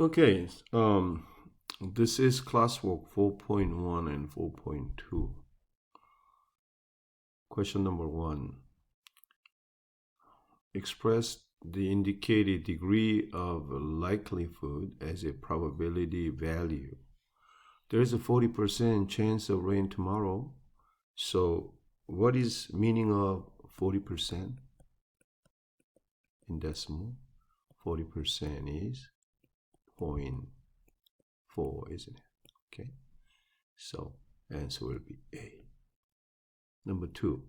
Okay, this is classwork 4.1 and 4.2. Question number 1. Express the indicated degree of likelihood as a probability value. There is a 40% chance of rain tomorrow. So what is meaning of 40%? In decimal, 40% is 0.4, isn't it? Okay, so answer will be A. Number 2,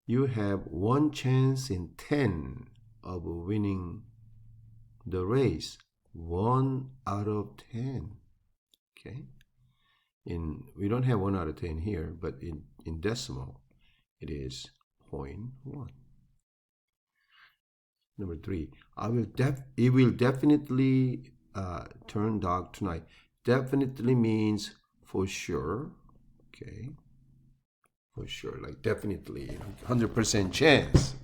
you have 1 chance in 10 of winning the race. 1 out of 10. Okay, we don't have 1 out of 10 here, but in decimal it is 0.1. Number 3, it will definitely turn dark tonight. Definitely means for sure. Okay, for sure, like definitely, 100% chance.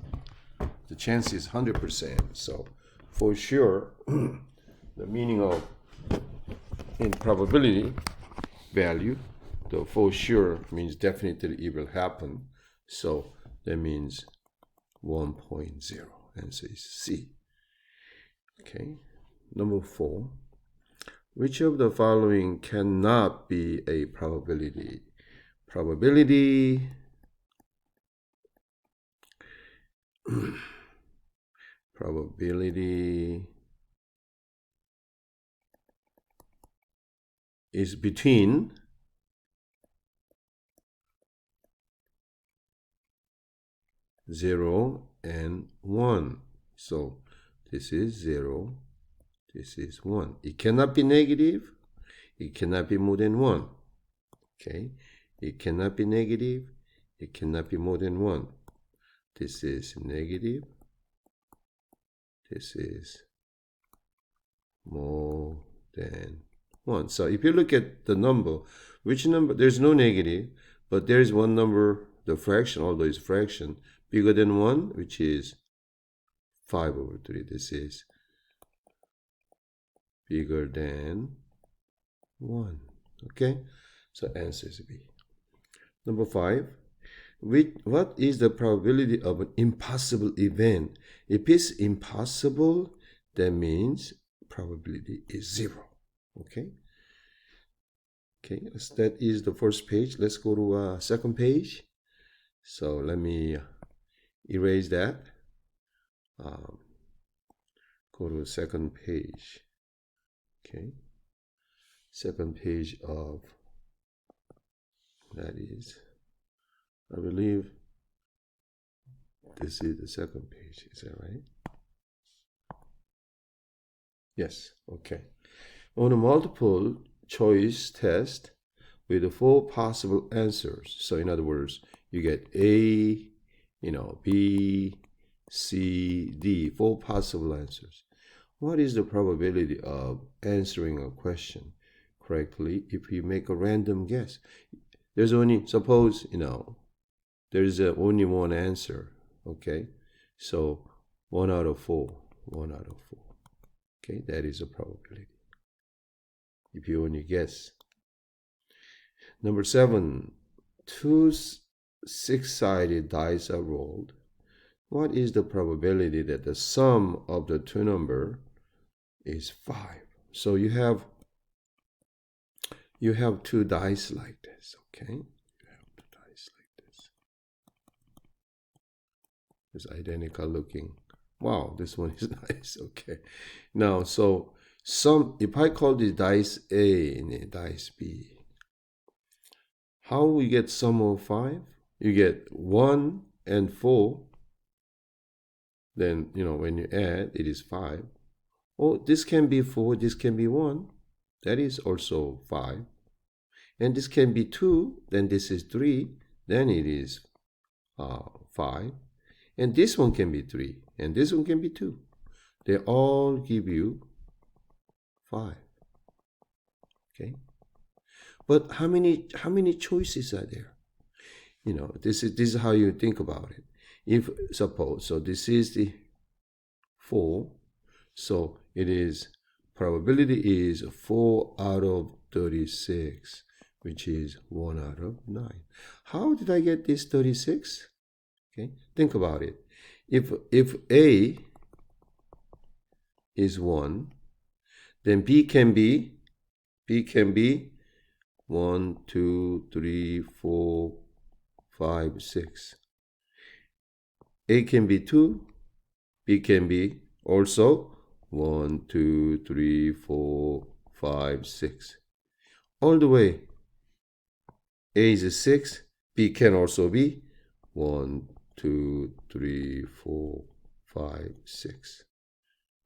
The chance is 100%. So for sure, the meaning of in probability value, the for sure means definitely it will happen. So that means 1.0. Answer is C. Okay. Number 4. Which of the following cannot be a probability? Probability is between 0 and 1. So this is 0, this is 1. It cannot be negative. It cannot be more than 1. Okay, it cannot be negative. It cannot be more than 1. This is negative. This is more than 1. So if you look at the number, which number, there's no negative, but there's one number, the fraction, although it's fraction, bigger than 1, which is 5/3. This is bigger than 1. Okay, so answer is B. Number 5. What is the probability of an impossible event? If it's impossible, that means probability is 0. Okay. Okay, that is the first page. Let's go to second page. So let me erase that. Go to the second page. Okay, second page of, that is, I believe this is the second page. Is that right? Yes. Okay. On a multiple choice test with 4 possible answers. So in other words, you get A, B, C, D, 4 possible answers. What is the probability of answering a question correctly if you make a random guess? There's only, suppose, there's only one answer. Okay, so 1 out of 4. 1 out of 4. Okay, that is a probability if you only guess. Number 7, 2 6-sided dice are rolled. What is the probability that the sum of the 2 numbers is 5? So you have 2 dice like this. Okay, you have 2 dice like this. It's identical looking. Wow, this one is nice. Okay, now so if I call this dice A and dice B, how we get sum of 5? You get 1 and 4. Then when you add, it is 5. Oh, this can be 4. This can be 1. That is also 5. And this can be 2. Then this is 3. Then it is 5. And this one can be 3. And this one can be 2. They all give you 5. Okay. But how many choices are there? This is how you think about it. If suppose, so this is the 4, so it is probability is 4 out of 36, which is 1 out of 9. How did I get this 36? Okay, think about it. If A is 1, then B can be 1, 2, 3, 4, 5, 6. A can be 2, B can be also 1, 2, 3, 4, 5, 6. All the way. A is 6, B can also be 1, 2, 3, 4, 5, 6.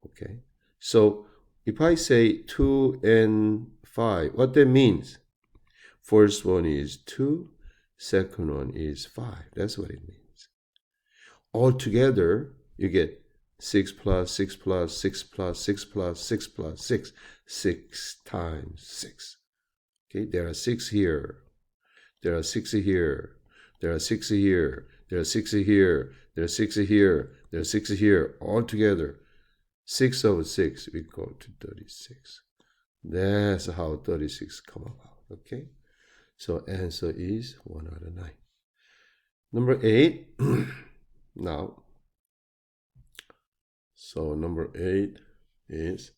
Okay, so if I say 2 and 5, what that means? First one is 2, second one is 5. That's what it means. Altogether, you get 6 plus 6 plus 6 plus 6 plus 6 plus 6. 6 times 6. Okay, there are 6 here. There are 6 here. There are 6 here. There are 6 here. There are 6 here. There are 6 here. Altogether, 6 over 6 equal to 36. That's how 36 come about. Okay, so answer is 1 out of 9. Number 8. Now, so number 8 is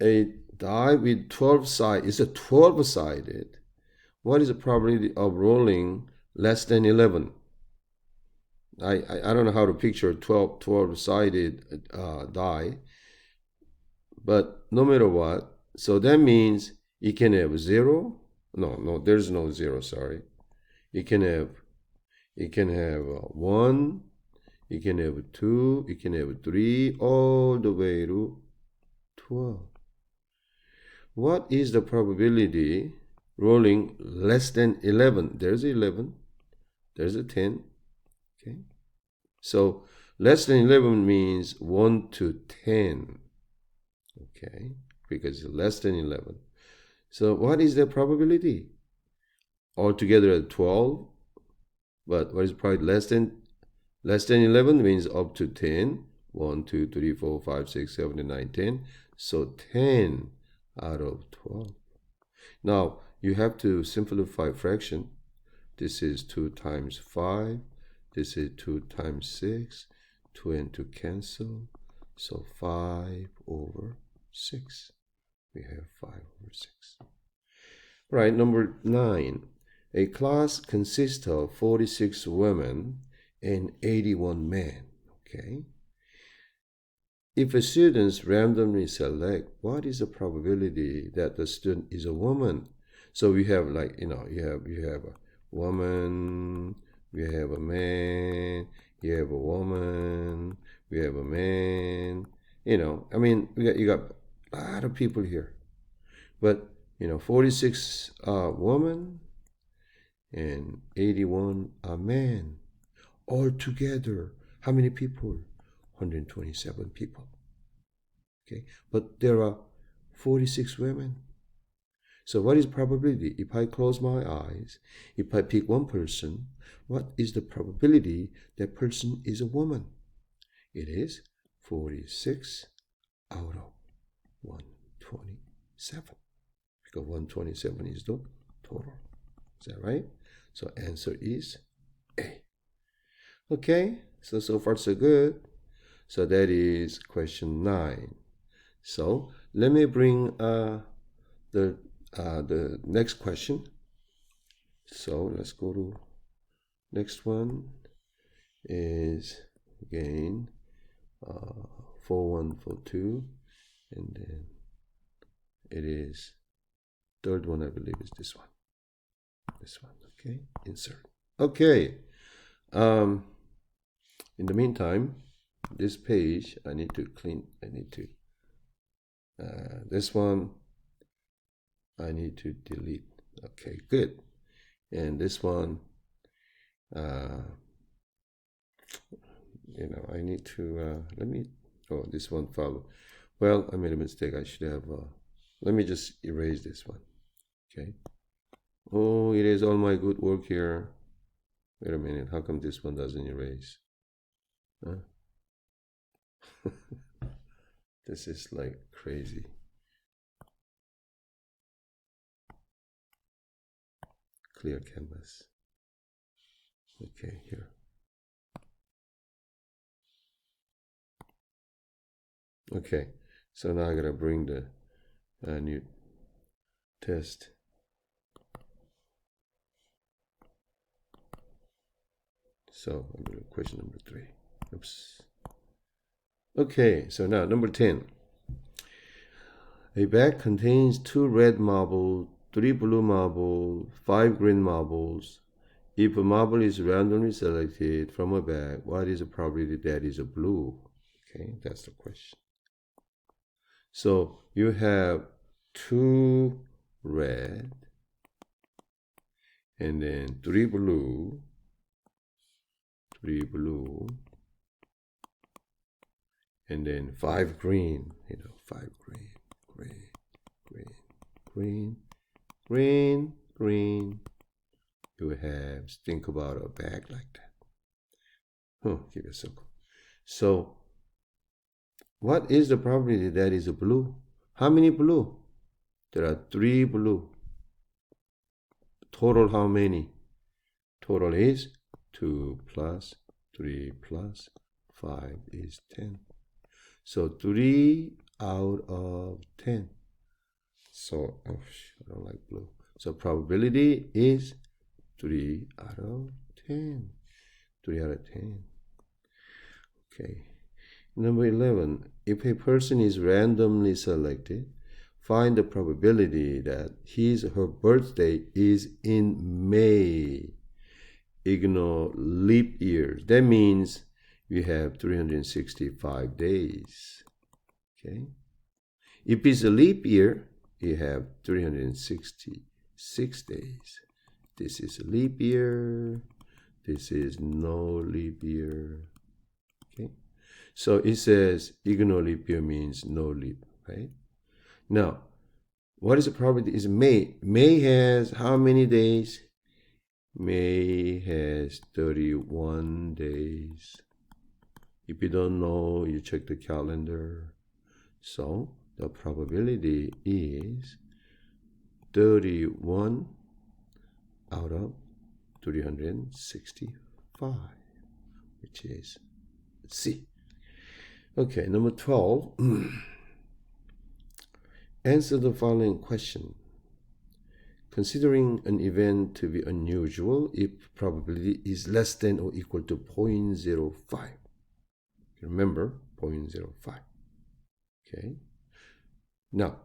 a die with 12 sides. It's a 12-sided. What is the probability of rolling less than 11? I don't know how to picture 12-sided die, but no matter what, so that means it can have 0. No, there's no 0. Sorry, it can have 1. It can have 2. It can have 3, all the way to 12. What is the probability rolling less than 11? There's 11. There's a 10. Okay, so less than 11 means 1 to 10. Okay, because it's less than 11. So what is the probability? Altogether at 12, but what is probably less than 11 means up to 10. 1, 2, 3, 4, 5, 6, 7, 8, 9, 10. So 10 out of 12. Now you have to simplify fraction. This is 2 times 5. This is 2 times 6. 2 and 2 cancel. So 5 over 6. We have 5 over 6. Right, number 9. A class consists of 46 women and 81 men. Okay. If a student randomly select, what is the probability that the student is a woman? So we have, like, you have a woman, we have a man, you have a woman, we have a man. I mean, you got a lot of people here, but 46 women and 81 men. All together, how many people? 127 people. Okay, but there are 46 women. So what is probability? If I close my eyes, if I pick one person, what is the probability that person is a woman? It is 46 out of 127. Because 127 is the total. Is that right? So answer is A. Okay, so far so good. So that is question 9. So let me bring the next question. So let's go to next one is again 4142, and then it is third one, I believe, is this one. This one. Okay, insert. Okay. In the meantime, this page I need to clean. This one I need to delete. Okay, good. And this one, I need to this one follow. Well, I made a mistake. I should have. Let me just erase this one. Okay. Oh, it is all my good work here. Wait a minute. How come this one doesn't erase? Huh? This is like crazy. Clear canvas. Okay, here. Okay, so now I gotta bring the new test. So I'm going to question number 3. Oops. Okay, so now number 10. A bag contains 2 red marbles, 3 blue marbles, 5 green marbles. If a marble is randomly selected from a bag, what is the probability that is a blue? Okay, that's the question. So you have 2 red and then 3 blue, and then 5 green, 5 green, green. You have, think about a bag like that. Give it a circle. So what is the probability that is a blue? How many blue? There are 3 blue. Total how many? Total is 2 plus 3 plus 5 is 10. So 3 out of 10. So I don't like blue. So probability is 3 out of 10. 3 out of 10. Okay. Number 11. If a person is randomly selected, find the probability that his or her birthday is in May. Ignore leap years. That means you have 365 days. Okay. If it's a leap year, you have 366 days. This is a leap year. This is no leap year. Okay. So it says ignore leap year means no leap, right? Now, what is the probability? Is May. May has how many days? May has 31 days. If you don't know, you check the calendar. So the probability is 31 out of 365, which is C. Okay, number 12. Answer the following question. Considering an event to be unusual if probability is less than or equal to 0.05. Remember, 0.05. Okay. Now,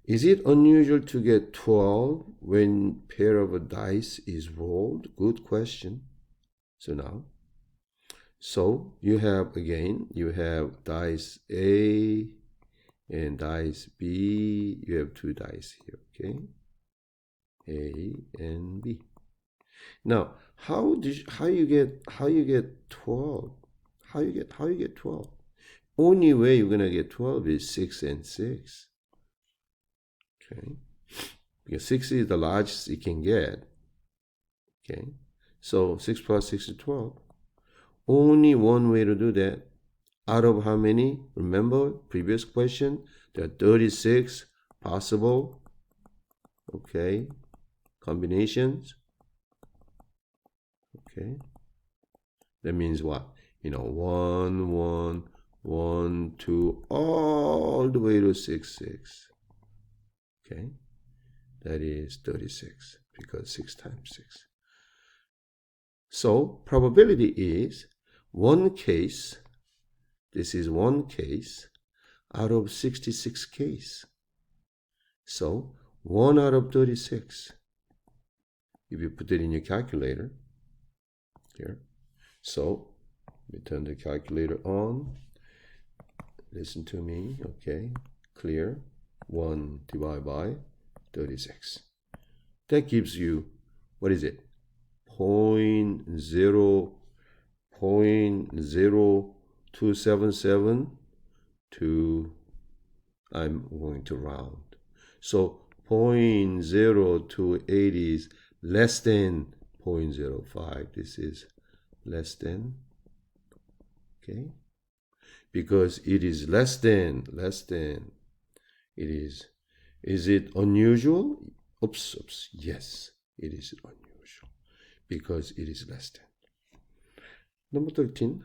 is it unusual to get 12 when pair of a dice is rolled? Good question. So you have, again, you have dice A and dice B. You have 2 dice here, okay? A and B. Now, how you get 12? How you get 12? Only way you're gonna get 12 is 6 and 6. Okay, because 6 is the largest you can get. Okay, so 6 plus 6 is 12. Only one way to do that. Out of how many? Remember previous question, there are 36 possible, okay, combinations. Okay, that means what? 1, 1, 1, 2, all the way to 6, 6. Okay, that is 36 because 6 times 6. So probability is one case. This is one case out of 66 cases. So 1 out of 36. If you put it in your calculator here, so we turn the calculator on. Listen to me, okay? Clear. 1 divided by 36. That gives you, what is it? 0.0277 to, I'm going to round. So 0.028 is less than 0.05. This is less than, okay? because it is less than, it is it unusual? Oops, yes, it is unusual because it is less than. Number 13,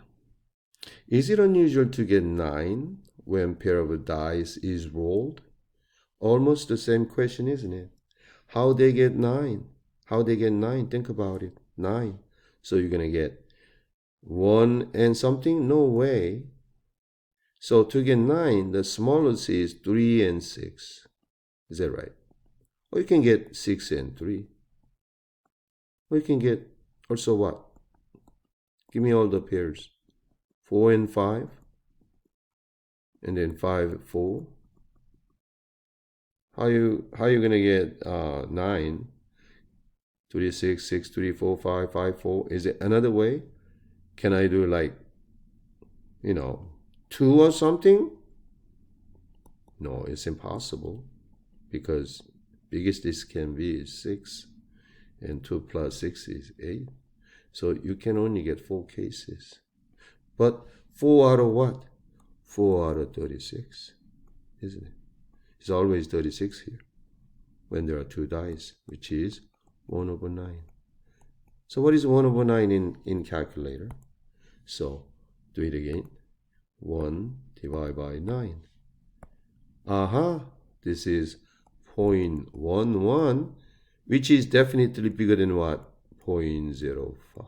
is it unusual to get 9 when pair of dice is rolled? Almost the same question, isn't it? How they get 9? How they get 9? Think about it. 9. So you're going to get 1 and something? No way. So to get 9, the smallest is 3 and 6. Is that right? Or you can get 6 and 3. Or you can get also what? Give me all the pairs. 4 and 5. And then 5, 4. How you going to get 9? 3, 6, 6, 3, 4, 5, 5, 4. Is it another way? Can I do like, 2 or something? No, it's impossible because biggest this can be is 6 and 2 plus 6 is 8. So you can only get 4 cases. But 4 out of what? 4 out of 36, isn't it? It's always 36 here when there are 2 dice, which is 1/9. So what is 1/9 in calculator? So do it again. 1 divided by 9. Aha, this is 0.11, which is definitely bigger than what? 0.05.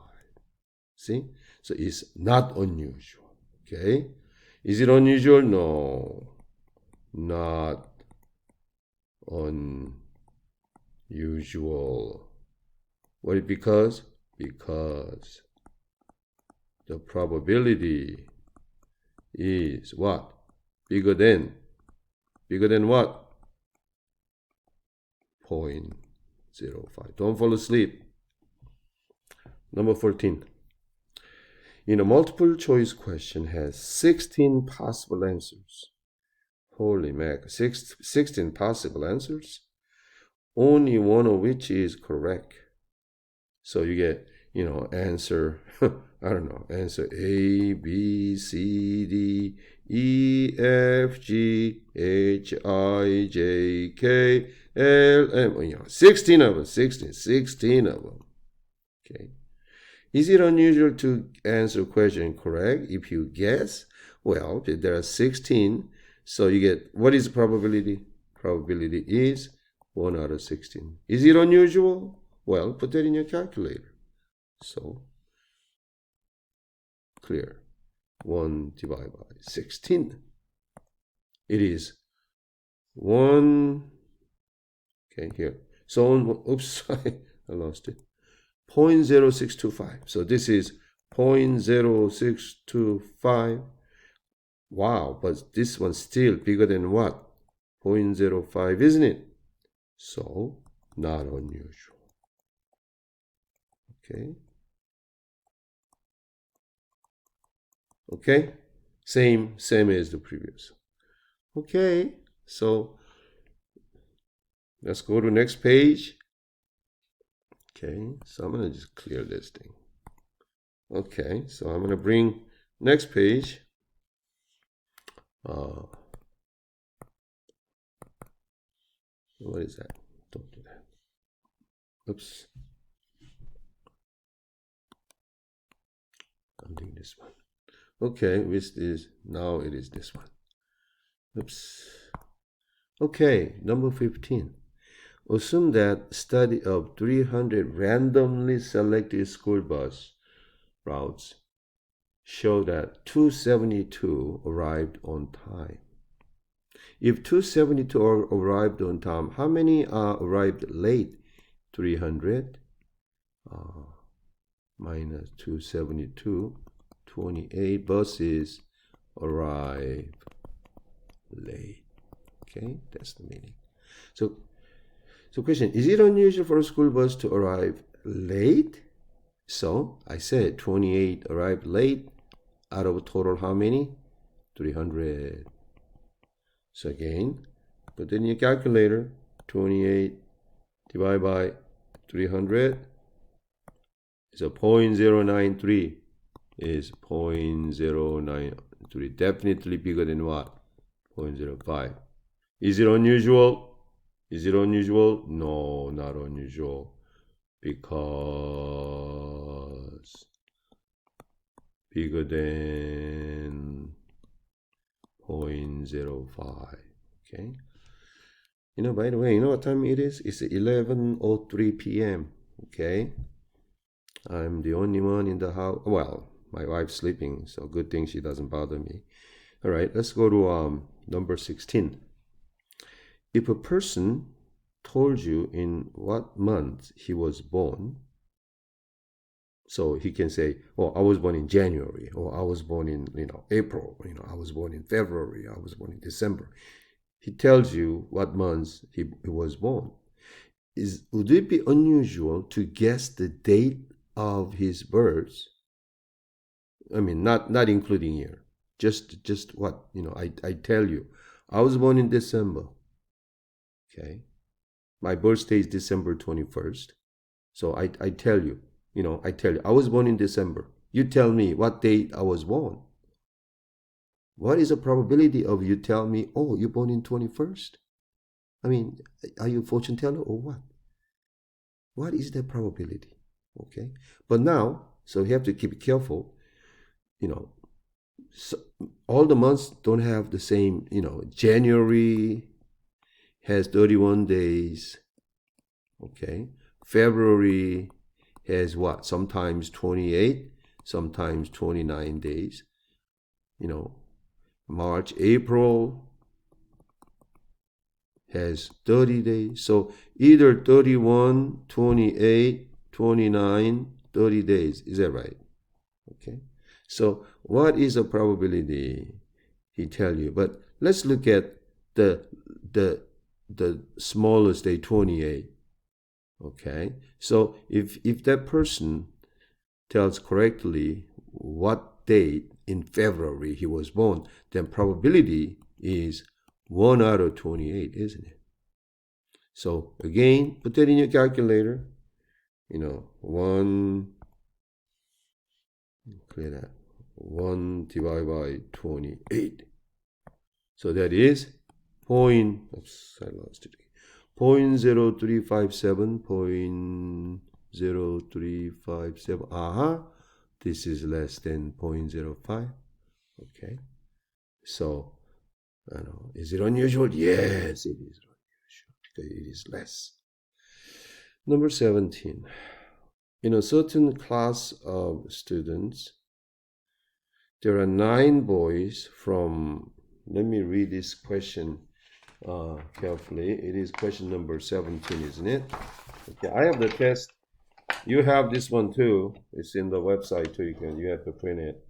See? So it's not unusual. Okay? Is it unusual? No. Not unusual. What? Because the probability is what? Bigger than what? 0.05. Don't fall asleep. Number 14. In a multiple choice question has 16 possible answers. Holy mac, 16 possible answers, only one of which is correct. So you get, answer, I don't know, answer A, B, C, D, E, F, G, H, I, J, K, L, M, 16 of them, 16 of them. Okay. Is it unusual to answer a question correct if you guess? Well, there are 16, so you get, what is the probability? Probability is 1 out of 16. Is it unusual? Well, put that in your calculator. So, clear. 1 divided by 16. It is 1, okay, here. So, oops, I lost it. 0.0625. So this is 0.0625. Wow, but this one's still bigger than what? 0.05, isn't it? So, not unusual. Okay. Okay. Same as the previous. Okay. So, let's go to next page. Okay, so I'm going to just clear this thing. Okay, so I'm going to bring next page. What is that? Don't do that. Oops. I'm doing this one. Okay, which is, now it is this one. Oops. Okay, number 15. Assume that study of 300 randomly selected school bus routes show that 272 arrived on time. If 272 arrived on time, how many arrived late? 300 minus 272, 28 buses arrive late. Okay, that's the meaning. So question, is it unusual for a school bus to arrive late? So I said 28 arrived late out of a total how many? 300. So again, put in your calculator, 28 divided by 300 is a 0.093 is 0.093. 3 definitely bigger than what? 0.05. Is it unusual? Is it unusual? No, not unusual. Because bigger than 0.05. Okay. By the way, you know what time it is? It's 11:03 p.m. Okay. I'm the only one in the house. Well, my wife's sleeping, so good thing she doesn't bother me. All right, let's go to number 16. If a person told you in what month he was born, so he can say, oh, I was born in January, or I was born in, April, I was born in February, I was born in December. He tells you what months he was born. Would it be unusual to guess the date of his birth? I mean, not including year. Just what, I tell you, I was born in December. Okay. My birthday is December 21st. So I tell you, I was born in December. You tell me what date I was born. What is the probability of you tell me, oh, you're born in 21st? I mean, are you a fortune teller or what? What is the probability? Okay. But now, so you have to keep careful. So all the months don't have the same, January has 31 days. Okay. February has what? Sometimes 28, sometimes 29 days. March, April has 30 days. So either 31, 28, 29, 30 days. Is that right? Okay. So what is the probability? He tell you. But let's look at the smallest day, 28. Okay. So if that person tells correctly what date in February he was born, then probability is 1 out of 28, isn't it? So again, put that in your calculator. 1 divided by 28. So that is oops, I lost it. 0.0357, 0.0357. This is less than 0.05. Okay. So, is it unusual? Yes, it is unusual because it is less. Number 17. In a certain class of students, there are 9 boys from, let me read this question carefully. It is question number 17, isn't it? Okay, I have the test. You have this one too. It's in the website too. You have to print it.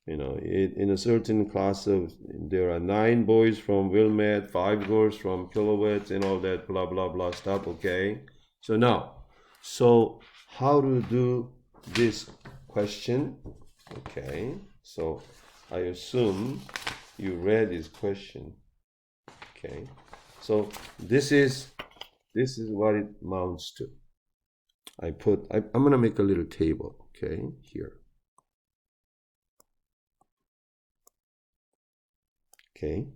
In a certain class of, there are 9 boys from Wilmette, 5 girls from Kilowatts, and all that blah blah blah stuff. Okay. So now, how to do this question? Okay. So I assume you read this question. Okay. So this is what it amounts to. I'm gonna make a little table. Okay, here. Okay,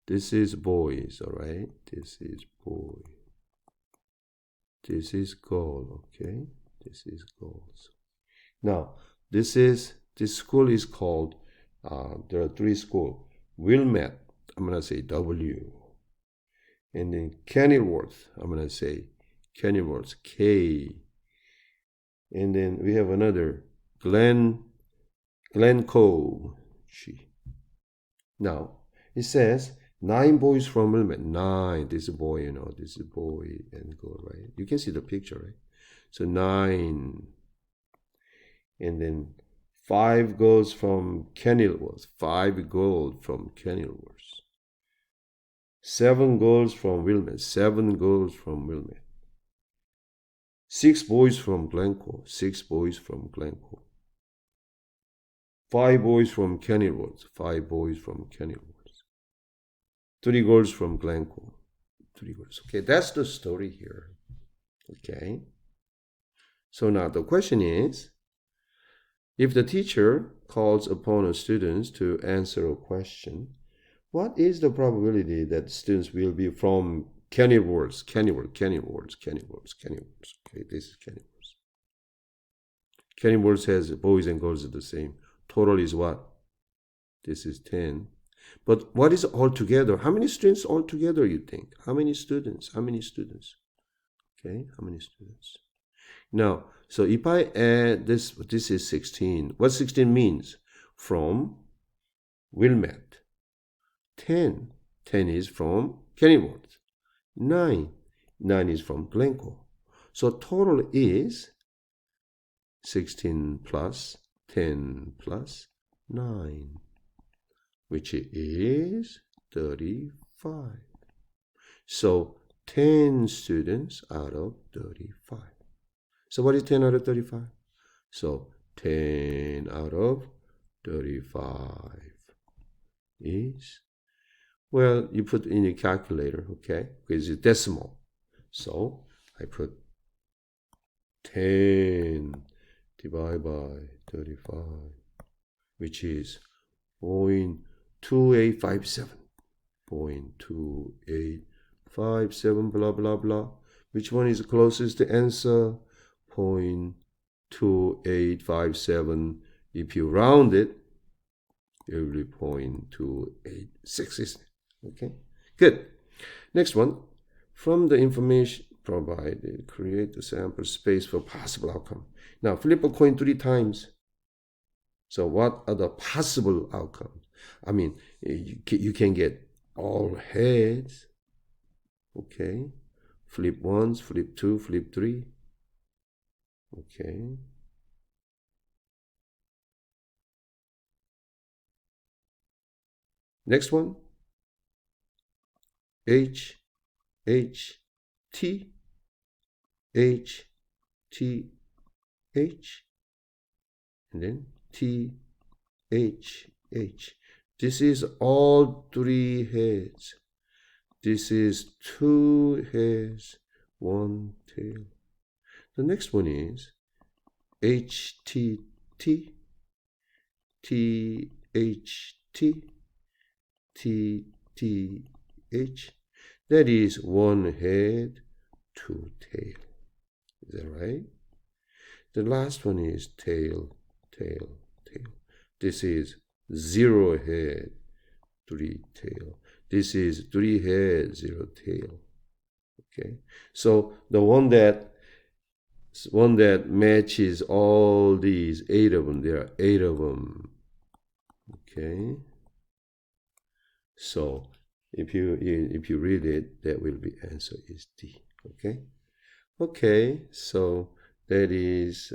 this is boys, all right? This is boy. This is girl, okay? This is girls. Now, this school is called, there are 3 schools. Wilmette, I'm going to say W. And then Kenilworth, I'm going to say Kenilworth, K. And then we have another, Glencoe, G. Now, it says 9 boys from Wilmette. 9. This is a boy, this is a boy and girl, right? You can see the picture, right? So 9. And then 5 girls from Kenilworth. 5 girls from Kenilworth. 7 girls from Wilmette. 7 girls from Wilmette. 6 boys from Glencoe. 6 boys from Glencoe. 5 boys from Kenilworth. 5 boys from Kenilworth. 3 girls from Glencoe. 3 girls. Okay, that's the story here. Okay. So now the question is, If the teacher calls upon a student to answer a question, what is the probability that students will be from Kennywords? Okay, this is Kennywords. Kennywords has boys and girls the same. Total is what? This is 10. But what is all together? How many students all together, you think? How many students? How many students? Okay, how many students? Now, so if I add this is 16. What 16 means? From Wilmette. 10. 10 is from Kennyworth. 9. 9 is from Glencoe. So total is 16 plus 10 plus 9, which is 35. So 10 students out of 35. So what is 10 out of 35? So 10 out of 35 is, well, you put in your calculator, okay? Because it's decimal. So I put 10 divided by 35, which is 0.2857. 0.2857, blah, blah, blah. Which one is closest to answer? 0.2857. If you round it, it will be 0.286, isn't it? Okay, good. Next one. From the information provided, create the sample space for possible outcome. Now, flip a coin 3 times. So what are the possible outcomes? I mean, you can get all heads. Okay. Flip once, flip 2, flip 3. Okay. Next one. H, T, H, T, H, and then T, H, H. This is all 3 heads. This is 2 heads, 1 tail. The next one is H, T, T, T, H, T, T, T, H. That is 1 head, 2 tail. Is that right? The last one is tail, tail, tail. This is 0 head, 3 tail. This is 3 head, 0 tail. Okay. So the one that matches all these 8 of them, there are 8 of them. Okay. So if you read it, that will be answer is D. Okay. Okay. So that is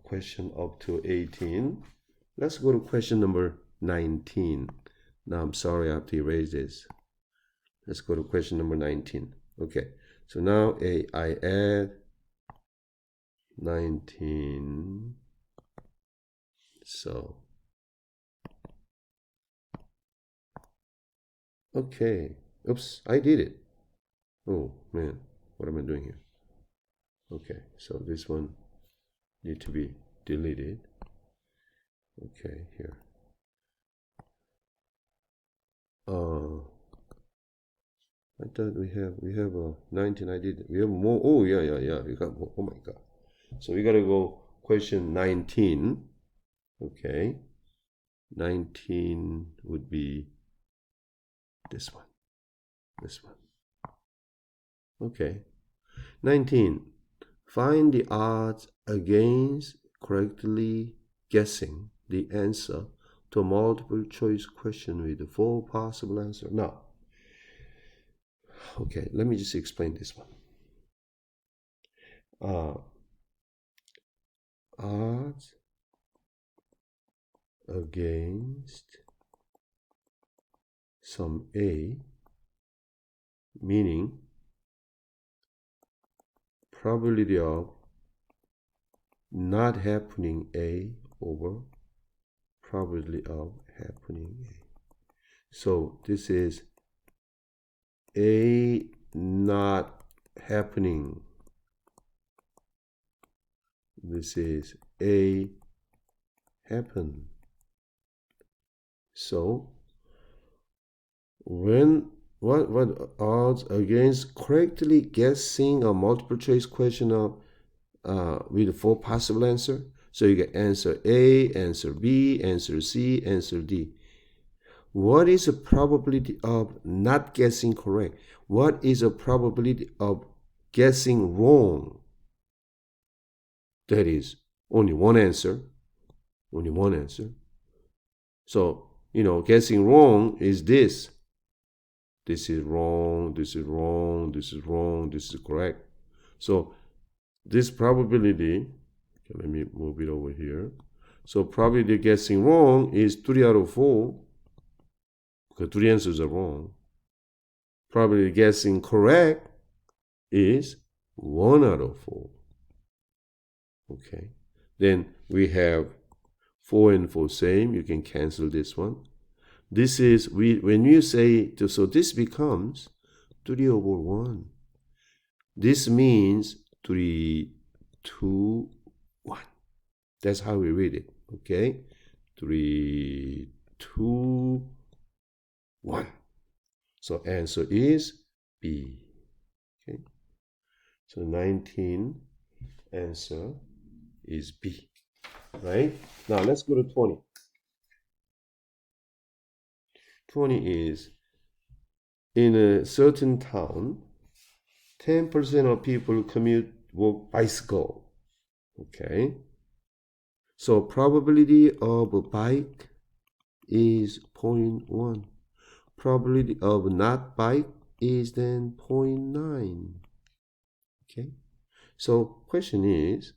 question up to 18. Let's go to question number 19. Now I'm sorry, I have to erase this. Let's go to question number 19. Okay. So now I add 19. So okay. Oops, I did it. Oh man, what am I doing here? Okay, so this one need to be deleted. Okay, here. I thought we have 19. I did. We have more. Oh yeah. We got more. Oh my god. So we gotta go question 19. Okay. 19 would be this one. This one. Okay. 19. Find the odds against correctly guessing the answer to a multiple choice question with 4 possible answers. Now, okay, let me just explain this one. Odds against some A, meaning probability of not happening A over probability of happening A. So this is A not happening. This is A happen. So when what odds against correctly guessing a multiple choice question with 4 possible answer? So you get answer A, answer B, answer C, answer D. What is the probability of not guessing correct? What is the probability of guessing wrong? That is only one answer. Only one answer. So, guessing wrong is this. This is wrong, this is wrong, this is wrong, this is correct. So this probability, okay, let me move it over here. So probability of guessing wrong is 3 out of 4, because 3 answers are wrong. Probability of guessing correct is 1 out of 4. Okay. Then we have 4 and 4 same. You can cancel this one. This is, when you say, so this becomes 3 over 1. This means 3, 2, 1. That's how we read it. Okay. 3, 2, 1. So answer is B. Okay. So 19 answer is B. Right? Now let's go to 20. 20 is, in a certain town, 10% of people commute walk bicycle. Okay. So probability of a bike is 0.1. Probability of not bike is then 0.9. Okay. So question is,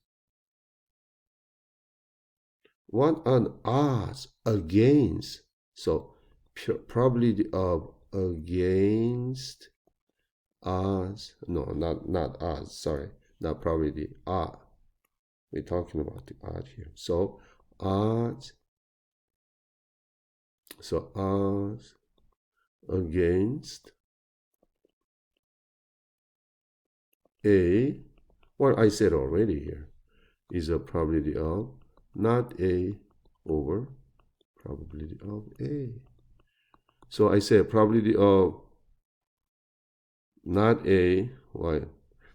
what are the odds against? So probability of against odds, no, not odds, sorry, not probability, odd. We're talking about the odd here. So odds against A, what I said already here, is a probability of not A over probability of A. So I said probability of not A, why?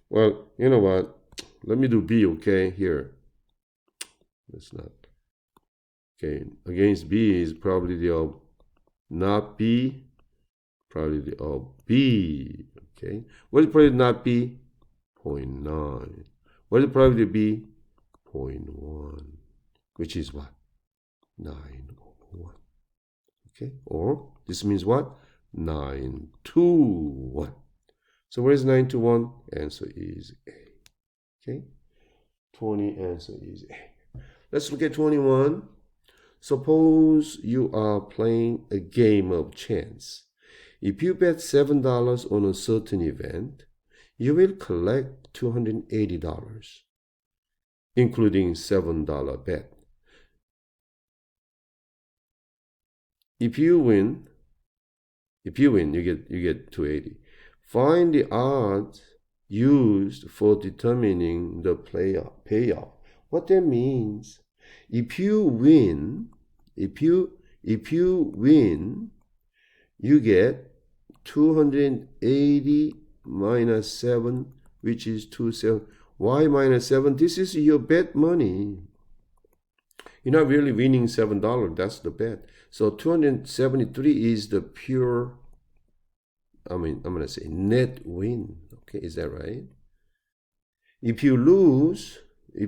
Well, you know what? Let me do B, okay, here. That's not. Okay, against B is probability of not B, probability of B, okay? What is probability not B? 0.9. What is probability B? 0.1, which is what? 9 over 1. Okay, or this means what? 9 to 1. So where is 9 to 1? Answer is A. Okay, 20 answer is A. Let's look at 21. Suppose you are playing a game of chance. If you bet $7 on a certain event, you will collect $280, including $7 bet. If you win, you get 280. Find the odds used for determining the payoff. What that means, if you win, you get 280 minus 7, which is 27. Why minus 7? This is your bet money. You're not really winning $7. That's the bet. So 273 is the pure, I'm going to say net win. Okay, is that right? If you lose, you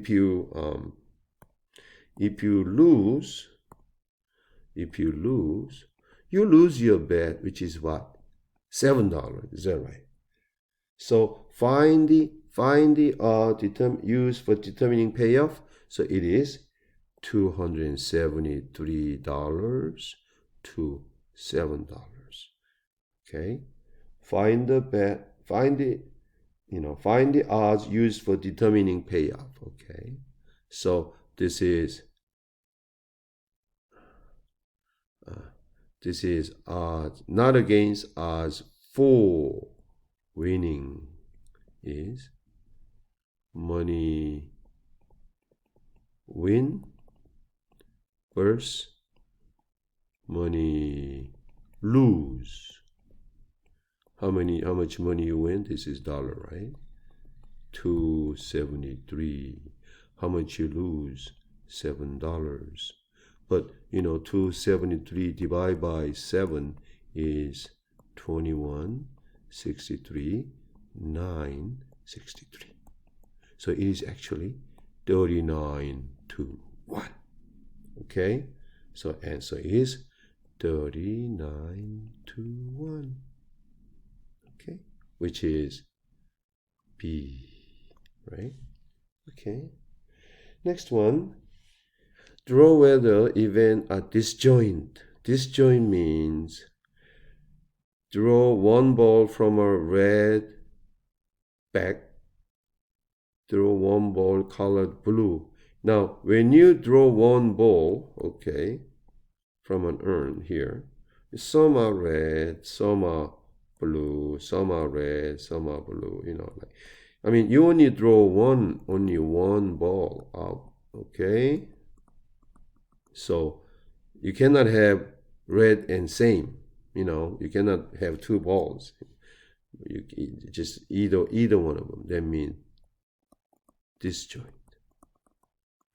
lose your bet, which is what? $7. Is that right? So find the used for determining payoff. So it is $273 to $7. Okay. Find the bet. Find the odds used for determining payoff. Okay. So this is odds not against, odds for winning, is money win versus money lose. How much money you win? This is dollar, right? 273. How much you lose? $7. But 273 divided by 7 is 2163, 963. So it is actually 39 to 1. Okay? So answer is 39 to 1. Okay? Which is B. Right? Okay. Next one. Draw whether event are disjoint. Disjoint means draw one ball from a red bag, draw one ball colored blue. Now, when you draw one ball, okay, from an urn here, some are red, some are blue, some are red, some are blue, you only draw only one ball out, okay? So you cannot have red and same, you cannot have two balls. You just either one of them. That means disjoint.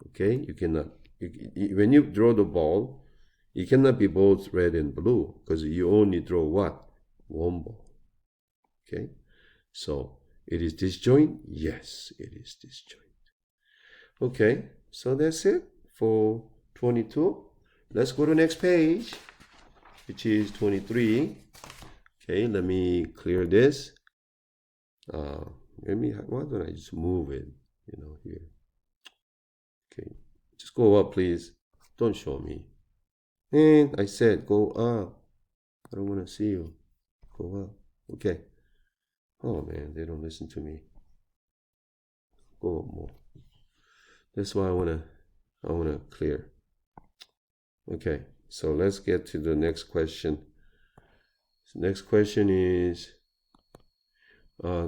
Okay, you cannot. When you draw the ball, it cannot be both red and blue because you only draw what? One ball. Okay, so it is disjoint. Yes, it is disjoint. Okay, so that's it for 22. Let's go to the next page, which is 23. Okay, let me clear this. Why don't I just move it, here. Okay, just go up, please. Don't show me. And I said go up. I don't want to see you. Go up. Okay. Oh man, they don't listen to me. Go up more. That's why I wanna clear. Okay, so let's get to the next question. So next question is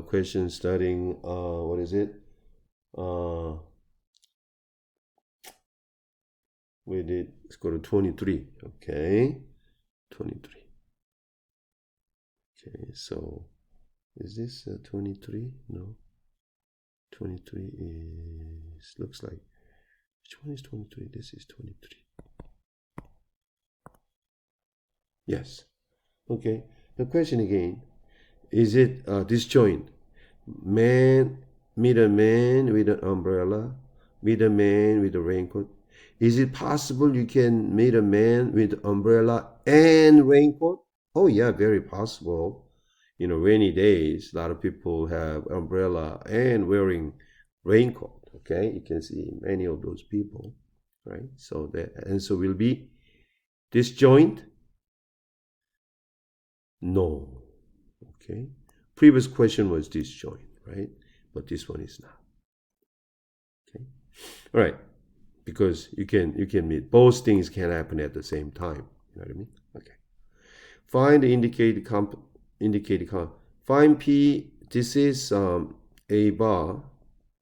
question starting what is it? Let's go to 23. Okay, 23. Okay, so is this 23? No, 23 looks like, which one is 23? This is 23. Yes. Okay, the question again, is it disjoint? Meet a man with an umbrella, meet a man with a raincoat. Is it possible you can meet a man with umbrella and raincoat? Oh yeah, very possible. Rainy days, a lot of people have umbrella and wearing raincoat. Okay, you can see many of those people, right? So the answer will be disjoint. No. Okay. Previous question was disjoint, right? But this one is not. Okay. All right. Because you can meet both things can happen at the same time. You know what I mean? Okay. Find the indicated comp. Find P. This is A bar.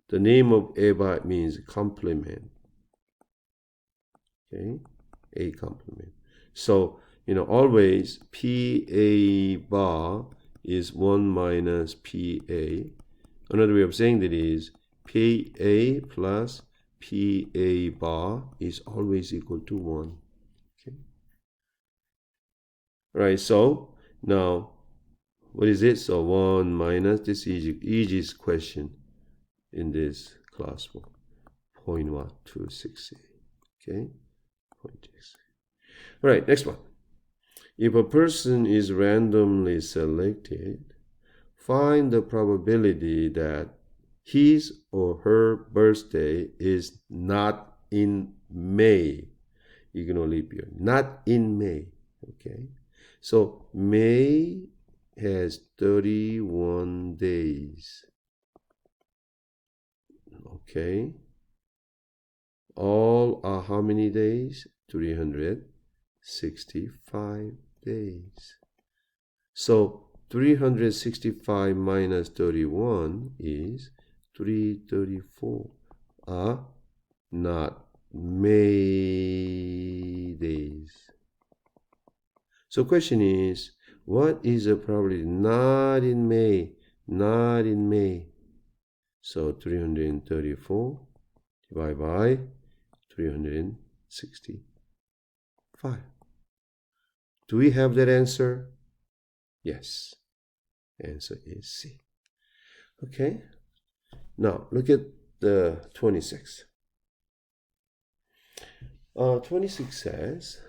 The name of A bar means complement. Okay. A complement. So always PA bar is 1 minus PA. Another way of saying that is PA plus PA bar is always equal to 1. Okay. All right, so now what is it? So 1 minus, this is easiest question in this classwork. 0.126. Okay. 0.6. All right, next one. If a person is randomly selected, find the probability that his or her birthday is not in May. Ignore leap year. Not in May. Okay. So May has 31 days. Okay. All are how many days? 365 days. So 365 minus 31 is 334. Not May days. So question is, what is the probability not in May? Not in May. So 334 divided by 365. Do we have that answer? Yes. Answer is C. Okay. Now look at the 26. 26 says,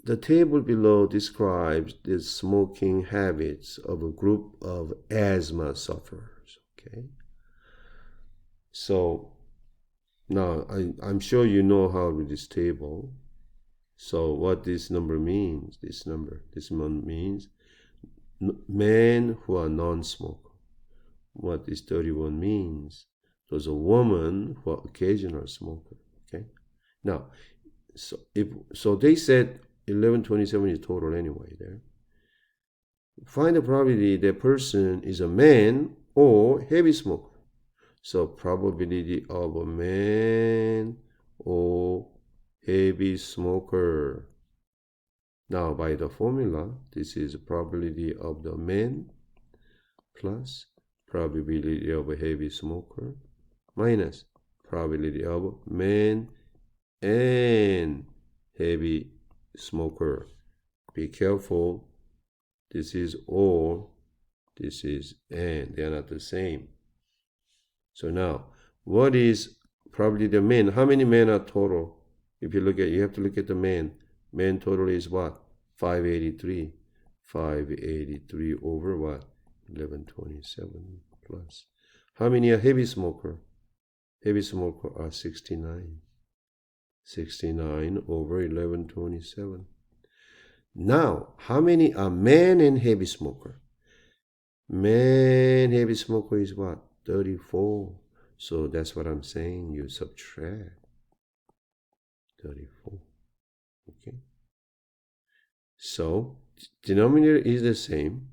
the table below describes the smoking habits of a group of asthma sufferers. Okay. So now I'm sure you know how to read this table. So what this number means, this one means men who are non-smoker. What this 31 means, those are women who are occasional smoker. Okay. Now, so they said 1127 is total anyway there. Find the probability that person is a man or heavy smoker. So probability of a man or heavy smoker. Now by the formula, this is probability of the man plus probability of a heavy smoker minus probability of man and heavy smoker. Be careful. This is or, this is and. They are not the same. So now, what is probably the men? How many men are total? If you have to look at the men. Men total is what? 583. 583 over what? 1127 plus. How many are heavy smoker? Heavy smoker are 69. 69 over 1127. Now, how many are men and heavy smoker? Man heavy smoker is what? 34. So that's what I'm saying. You subtract 34. Okay. So denominator is the same.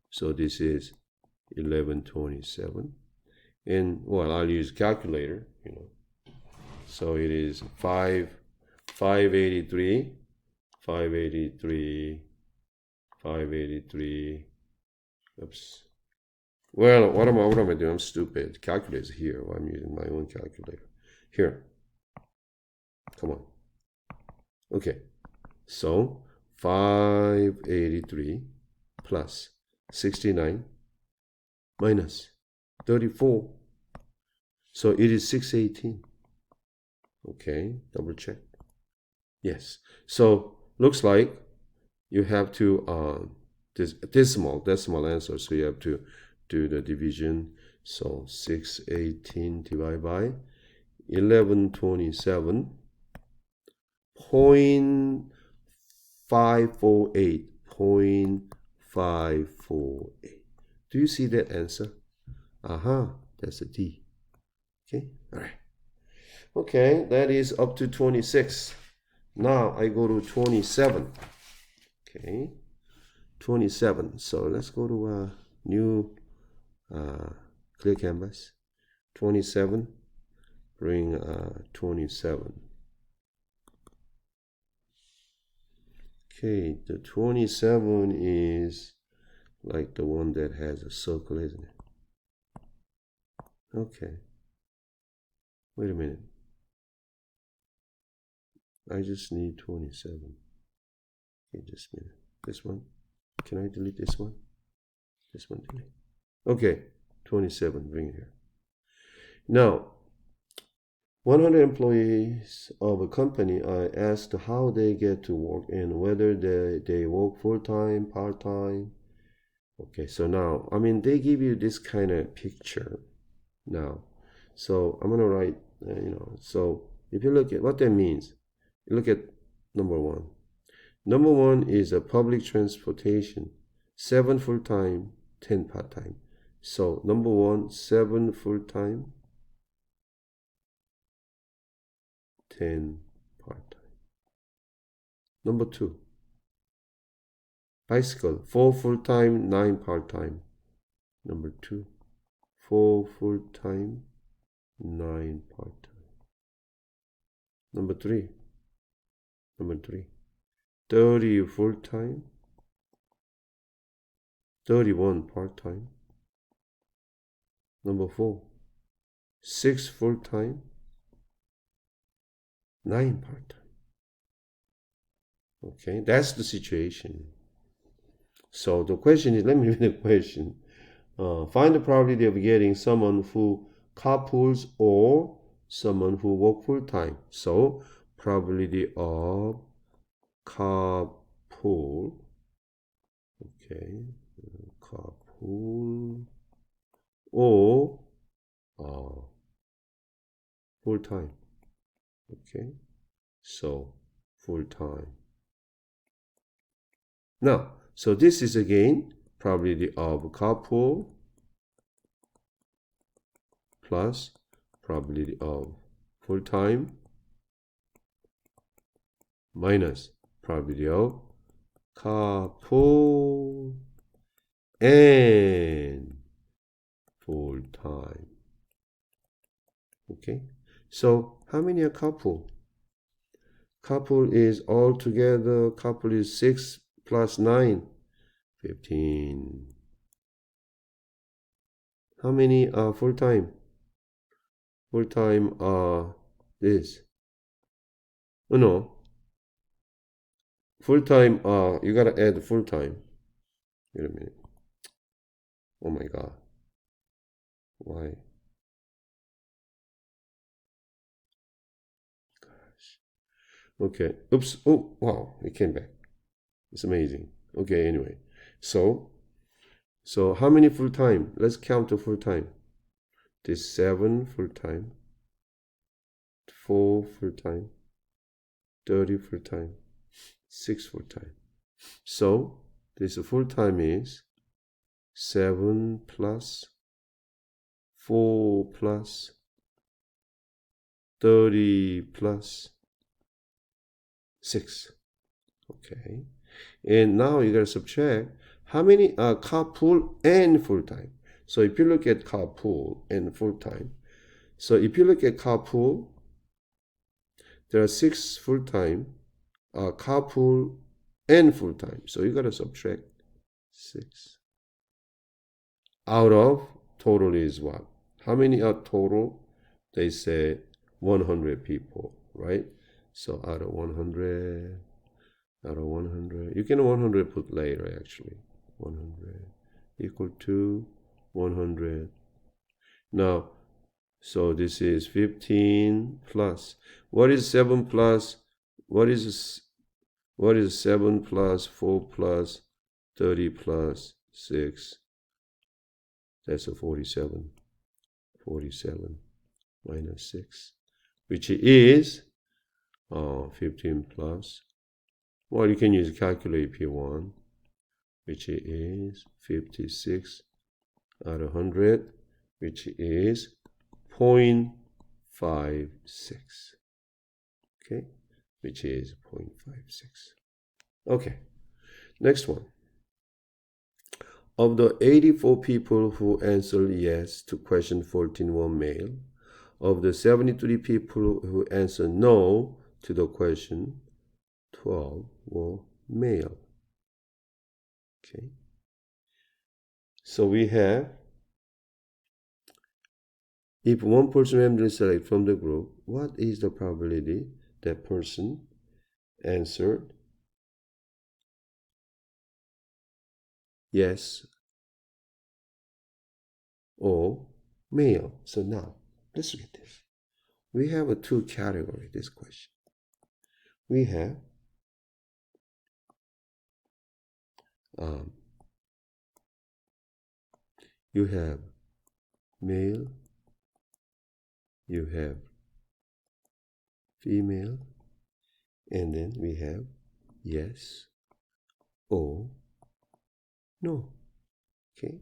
So this is 1127. And well, I'll use calculator, So it is 583. 583. Oops. Well, what am I doing? I'm stupid. Calculator's here. Well, I'm using my own calculator. Here. Come on. Okay. So 583 plus 69 minus 34. So it is 618. Okay. Double check. Yes. So looks like you have to decimal answer. So you have to do the division. So 618 divided by 1127 0.548. 0.548. Do you see that answer? That's a D. Okay, all right. Okay, that is up to 26. Now I go to 27. Okay, 27. So let's go to a new clear canvas. 27. Bring 27. Okay, the 27 is like the one that has a circle, isn't it? Okay. Wait a minute. I just need 27. Okay, just a minute. This one. Can I delete this one? This one delete. Okay, 27. Bring it here. Now, 100 employees of a company are asked how they get to work and whether they work full-time, part-time. Okay, so now, they give you this kind of picture now. So I'm going to write, so if you look at what that means, you look at number one. Number one is a public transportation, 7 full-time, 10 part-time. So number one, 7 full-time, 10 part-time. Number two, bicycle, 4 full-time, 9 part-time. Number two, 4 full-time, 9 part-time. Number three. 30 full-time, 31 part-time. Number 4, 6 full-time, 9 part-time. Okay, that's the situation. So the question is, let me read the question. Find the probability of getting someone who carpools or someone who works full-time. So probability of carpool, okay, carpool or full-time. Okay, so full-time. Now, so this is again probability of carpool plus probability of full-time minus probability of carpool and full-time. Okay, so how many are carpool? Carpool is all together, carpool is 6 plus 9, 15. How many are full-time? Full-time are this. Oh no. Full-time you gotta add full-time. Wait a minute. Oh my god. Why? Gosh. Okay. Oops. Oh wow, it came back. It's amazing. Okay, anyway. So how many full-time? Let's count the full-time. This 7 full-time, 4 full-time, 30 full-time, 6 full-time. So this full-time is 7 plus 4 plus 30 plus 6. Okay. And now you gotta subtract how many are carpool and full-time. So if you look at carpool and full-time, so if you look at carpool, there are 6 full-time, carpool and full-time. So you gotta subtract 6. Out of total is what? How many are total? They say 100 people, right? So out of 100, you can 100 put later actually. 100 equal to 100. Now, so this is 15 plus. What is 7 plus? What is 7 plus 4 plus 30 plus 6? That's a 47. 47 minus 6, which is 15 plus. Well, you can use a calculator if you want, which is 56 out of 100, which is 0.56. Okay, which is 0.56. Okay, next one. Of the 84 people who answered yes to question 14 were male. Of the 73 people who answered no to the question, 12 were male. Okay. So we have, if one person randomly selected from the group, what is the probability that person answered yes or male? So now, let's look at this. We have a two category, this question. We have you have male, you have female, and then we have yes or no. Okay.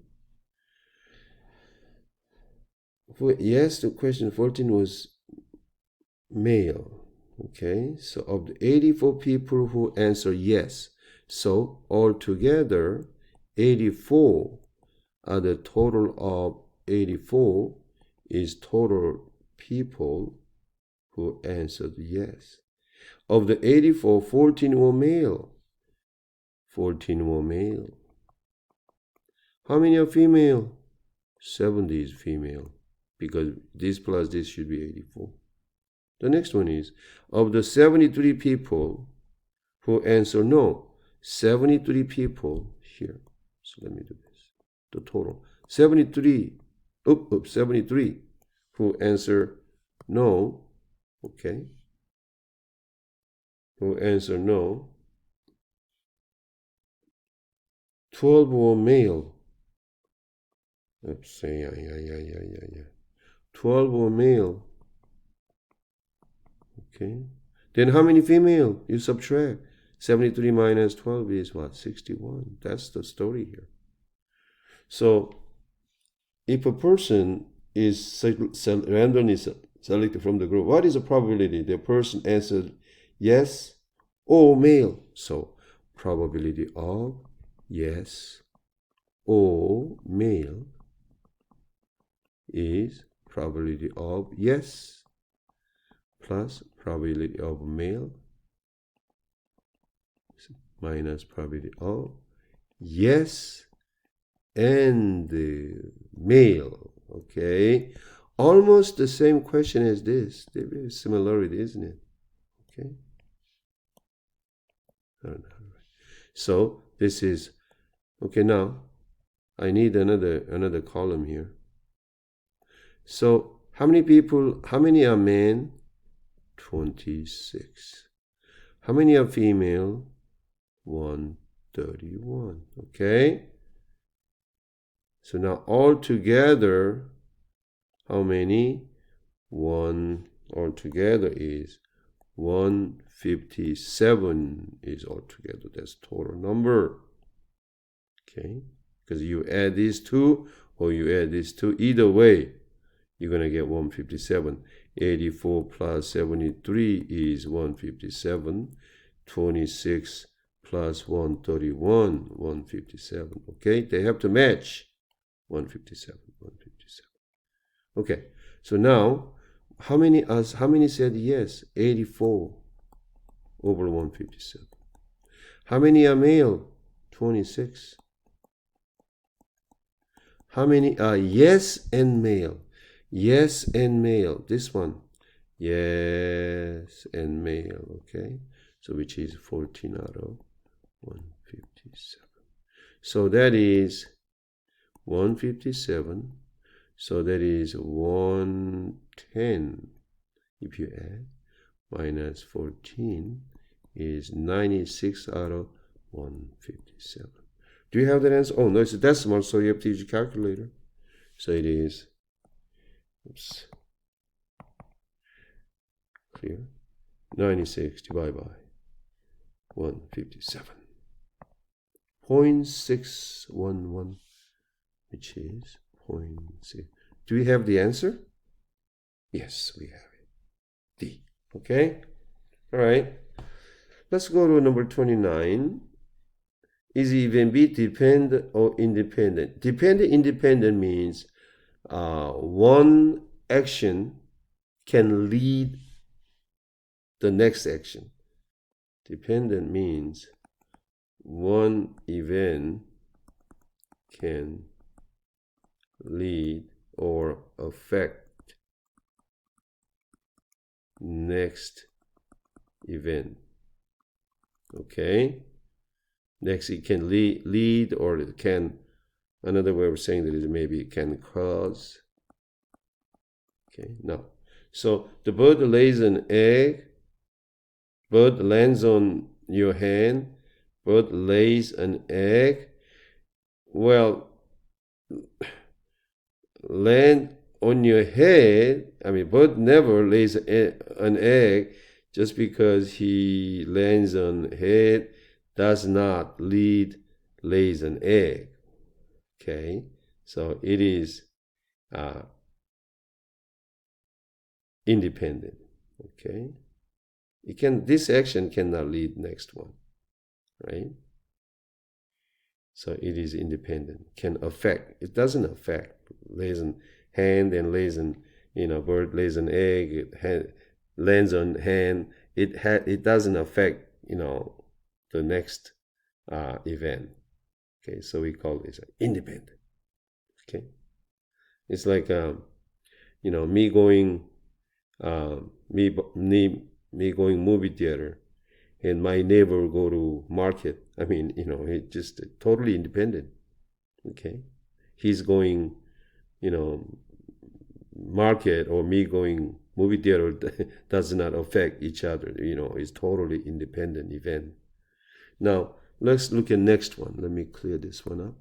For yes, the question 14 was male. Okay, so of the 84 people who answer yes, so altogether 84 are the total of 84 is total people who answered yes. Of the 84, 14 were male. 14 were male. How many are female? 70 is female, because this plus this should be 84. The next one is, of the 73 people who answer no, 73 people here. So let me do this. The total 73. 73 who answer no. Okay. Who answer no. 12 were male. Oops. Yeah. 12 were male. Okay. Then how many female? You subtract. 73 minus 12 is what? 61. That's the story here. So if a person is randomly selected from the group, what is the probability the person answered yes or male? So probability of yes or male is probability of yes plus probability of male minus probability of yes and male. Okay, almost the same question as this. They're very similarity, isn't it? Okay. All right. So this is okay. Now I need another column here. So how many people? How many are men? 26. How many are female? 131. Okay. So now all together, how many? One altogether is 157 is altogether. That's total number. Okay. Because you add these two or you add these two, either way, you're going to get 157. 84 plus 73 is 157. 26 plus 131, 157. Okay, they have to match. 157. Okay, so now how many said yes? 84 over 157. How many are male? 26. How many are yes and male? Yes and male. This one. Yes and male. Okay. So which is 14 out of 157. So that is 157. So that is 110. If you add minus 14 is 96 out of 157. Do you have that answer? Oh, no, it's a decimal, so you have to use your calculator. So it is, oops, clear, 96 divided by 157. 0.611, which is 0.6. Do we have the answer? Yes, we have it. D. Okay? All right. Let's go to number 29. Is event B dependent or independent? Dependent, independent means one action can lead the next action. Dependent means one event can lead or affect next event. Okay? Next, it can lead or it can, another way of saying that is maybe it can cause. Okay, now, so the bird lays an egg, bird lands on your hand, bird lays an egg. Well, land on your head, I mean, bird never lays an egg. Just because he lands on head does not lays an egg. Okay, so it is independent. Okay, this action cannot lead next one, right? So it is independent. Can affect. It doesn't affect. Lays an hand and lays an, bird lays an egg. lands on hand, it doesn't affect, the next event. Okay, so we call this independent. Okay, it's like me going me going movie theater, and my neighbor go to market. I mean, it just totally independent. Okay, he's going, you know, market, or me going movie theater does not affect each other. It's totally independent event. Now let's look at next one. Let me clear this one up.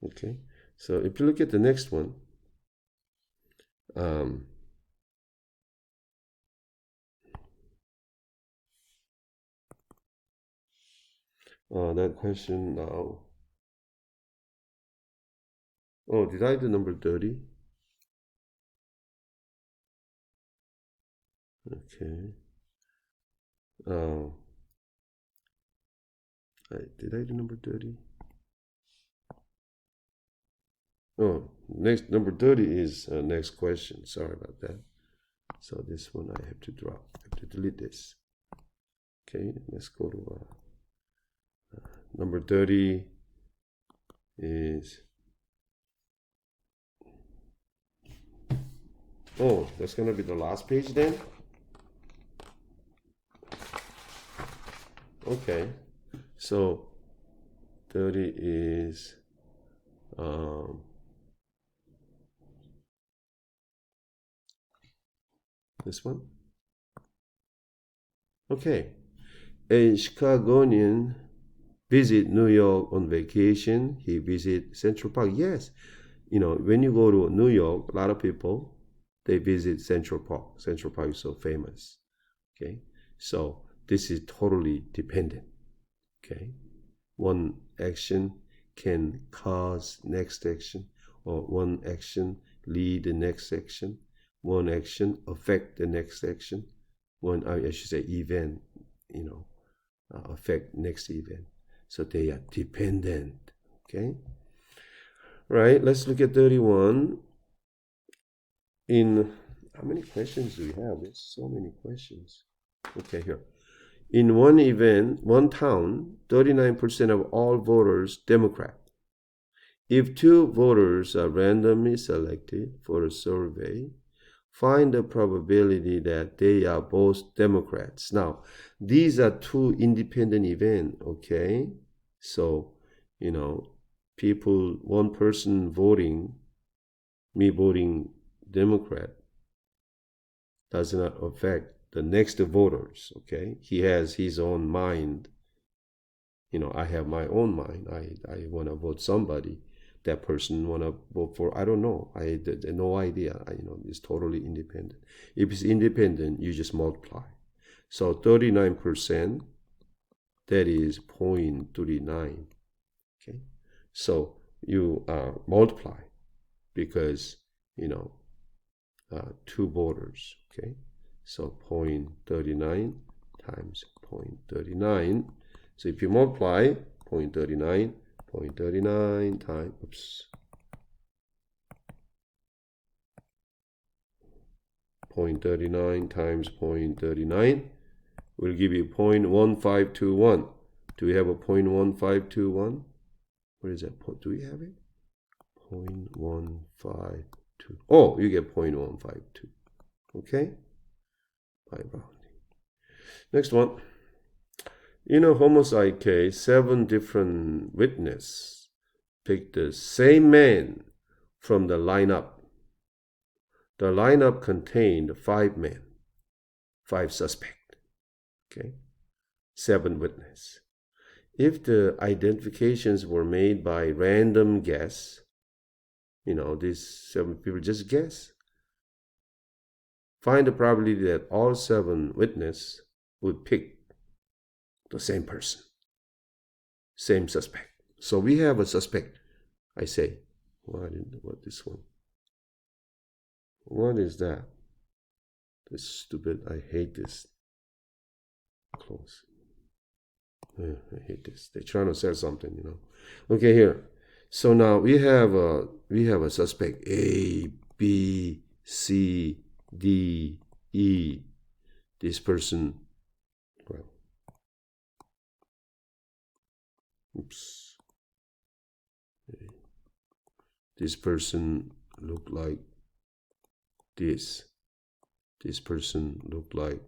Okay, so if you look at the next one, um, that question now. Oh, did I do number 30? Okay. Did I do number 30? Oh, next number 30 is next question. Sorry about that. So this one I have to drop. I have to delete this. Okay, let's go to number 30 is, oh, that's gonna be the last page then? Okay, so 30 is this one. Okay, a Chicagoan visit New York on vacation. He visit Central Park. Yes, when you go to New York, a lot of people, they visit Central Park. Central Park is so famous. Okay, so this is totally dependent. Okay, one action can cause next action, or one action lead the next action. One action affect the next action. One, I should say, event, affect next event. So they are dependent. Okay. Right. Let's look at 31. In how many questions do we have? There's so many questions. Okay, here. In one event, one town, 39% of all voters Democrat. If two voters are randomly selected for a survey, find the probability that they are both Democrats. Now, these are two independent events, okay? So, people, one person voting, me voting Democrat, does not affect the next voters, okay? He has his own mind. I have my own mind. I want to vote somebody. That person want to vote for, I don't know. I had no idea. It's totally independent. If it's independent, you just multiply. So 39%, that is 0.39. Okay. So you multiply, because, two voters. Okay. So 0.39 times 0.39. So if you multiply 0.39, 0.39 times, oops, 0.39 times 0.39 will give you 0.1521. Do we have a 0.1521? What is that? Do we have it? 0.152. Oh, you get 0.152. Okay? By rounding. Next one. In a homicide case, 7 different witnesses picked the same man from the lineup. The lineup contained 5 men, 5 suspects. Okay? 7 witnesses. If the identifications were made by random guess, these 7 people just guess, find the probability that all 7 witnesses would pick the same person, same suspect. So we have a suspect. I say, what this one? What is that? This stupid, I hate this. Close. I hate this. They're trying to say something, Okay, here. So now we have a suspect A, B, C, D, E. This person, well, oops. This person look like this. This person look like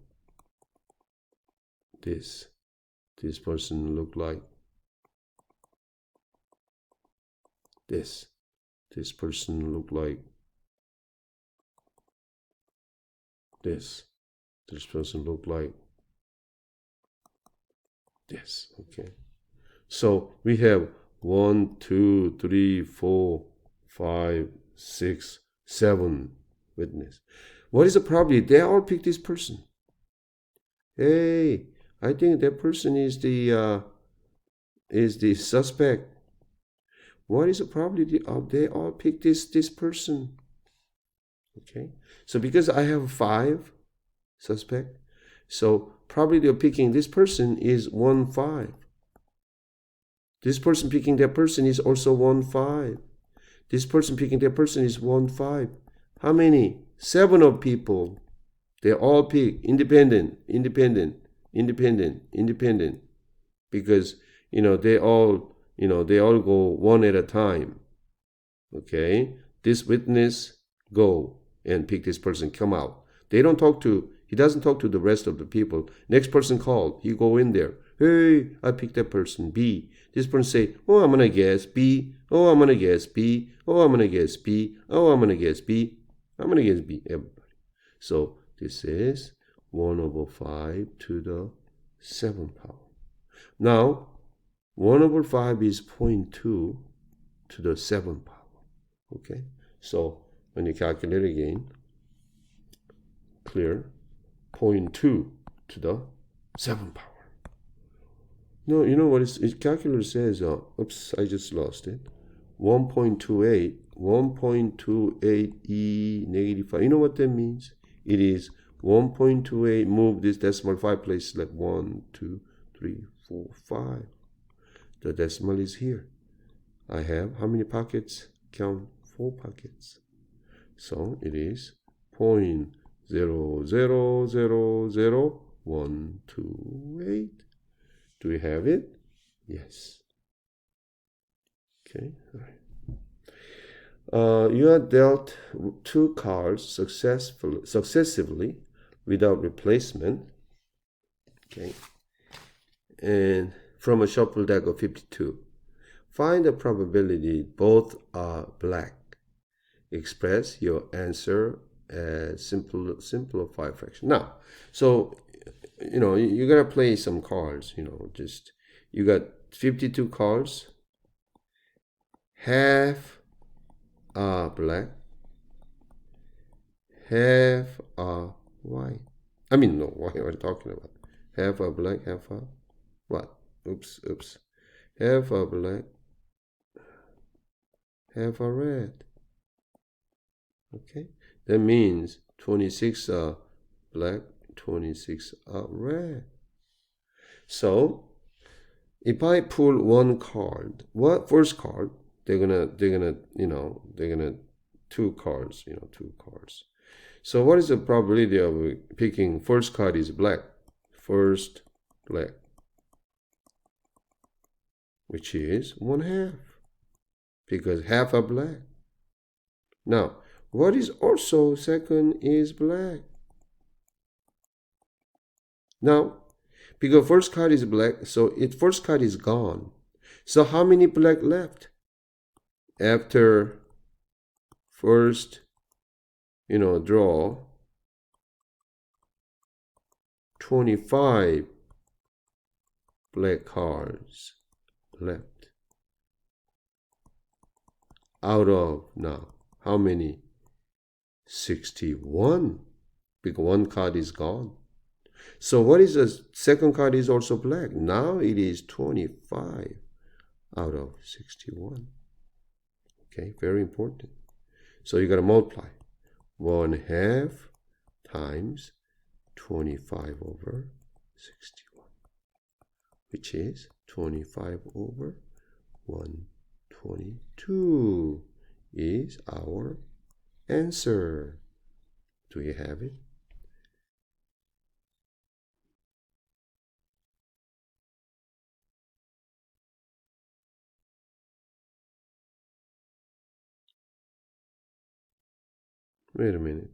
this. This person look like this. This person look like this. This person look like this. Okay. So we have 1, 2, 3, 4, 5, 6, 7 witness. What is the probability? They all pick this person. Hey, I think that person is the suspect. What is the probability of they all pick this person? Okay, so because I have 5 suspect, so probability of picking this person is 1/5. This person picking that person is also 1/5. This person picking that person is 1/5. How many? 7 of people. They all pick independent, independent, independent, independent. Because, they all go one at a time. Okay? This witness go and pick this person, come out. He doesn't talk to the rest of the people. Next person called, he go in there. Hey, I picked that person, B. This person say, oh, I'm gonna guess B. Oh, I'm gonna guess B. Oh, I'm gonna guess B. Oh, I'm gonna guess B. I'm gonna guess B. Everybody. So this is 1/5 to the 7th power. Now, 1/5 is 0.2 to the 7th power. Okay, so when you calculate again, clear, 0.2 to the 7th power. No, you know what its calculator says? Oops, I just lost it. 1.28, 1.28 e -5. You know what that means? It is 1.28, move this decimal 5 places, like 1, 2, 3, 4, 5. The decimal is here. I have how many pockets? Count 4 pockets. So it is 0.000128. Do we have it? Yes. Okay. All right. You are dealt 2 cards successively without replacement. Okay. And from a shuffle deck of 52. Find the probability both are black. Express your answer as simplified fraction. Now, so you gotta play some cards. You got 52 cards. Half are black, half are white. I mean, no, what am I talking about? Half are black, half are what? Oops. Half are black, half are red. Okay, that means 26 are black, 26 are red. So if I pull one card, first card, they're gonna 2 cards, 2 cards. So what is the probability of picking first card is black? First black, which is 1/2, because half are black. Now, what is also second is black. Now, because first card is black, so first card is gone. So how many black left? After first, draw, 25 black cards left. Out of now, how many? 61, because 1 card is gone. So what is the second card is also black? Now it is 25 out of 61. Okay, very important. So you got to multiply 1/2 times 25 over 61, which is 25 over 122 is our answer. Do you have it? Wait a minute.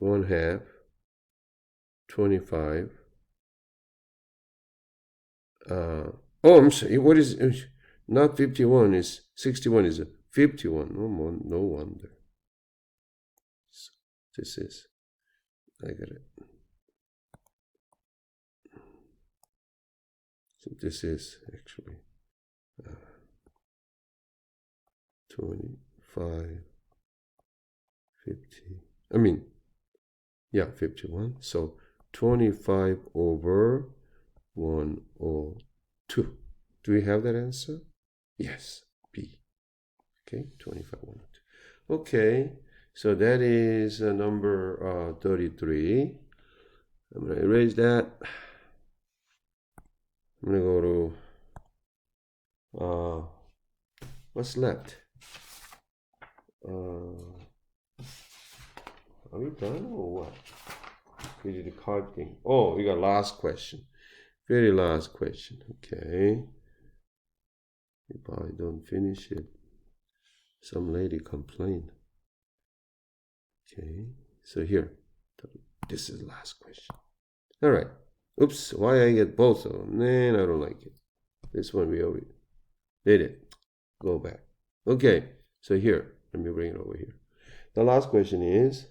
1/2, 25. Oh, I'm sorry. What is not 51? Is 61? Is 51? No wonder. So this is. I got it. So this is actually 25, 50. I mean, yeah, 51. So 25 over 102. Do we have that answer? Yes, B. Okay, 25, 102. Okay, so that is number 33. I'm going to erase that. I'm going to go to what's left? Are we done or what? We did the card thing. Oh, we got last question. Very last question. Okay. If I don't finish it, some lady complained. Okay. So here, this is the last question. All right. Oops. Why I get both of them? Man, I don't like it. This one we already did it. Go back. Okay. So here, let me bring it over here. The last question is,